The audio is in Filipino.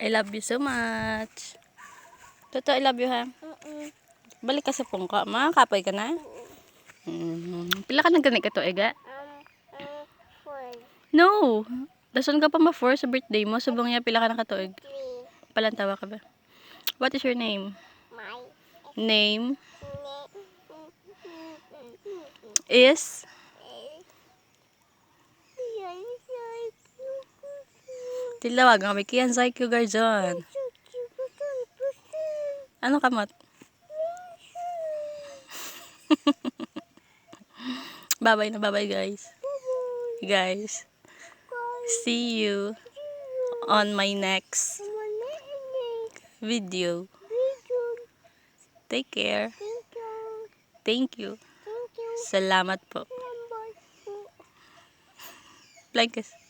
I love you so much. Toto, I love you ha. Balik ka sa pungka. Makakapoy ka na? Pila ka nagganit ka to, Ega? 4. No! Dason ka pa ma-4 sa birthday mo. Subong niya, pila ka na katuig. 3. Palantawa ka ba? What is your name? My Name name is... Tilawag nga, may kiyan sa IQ Garjon. Ano kamot? Bye-bye na, bye-bye guys. Guys, see you on my next video. Take care. Thank you. Salamat po. Like us.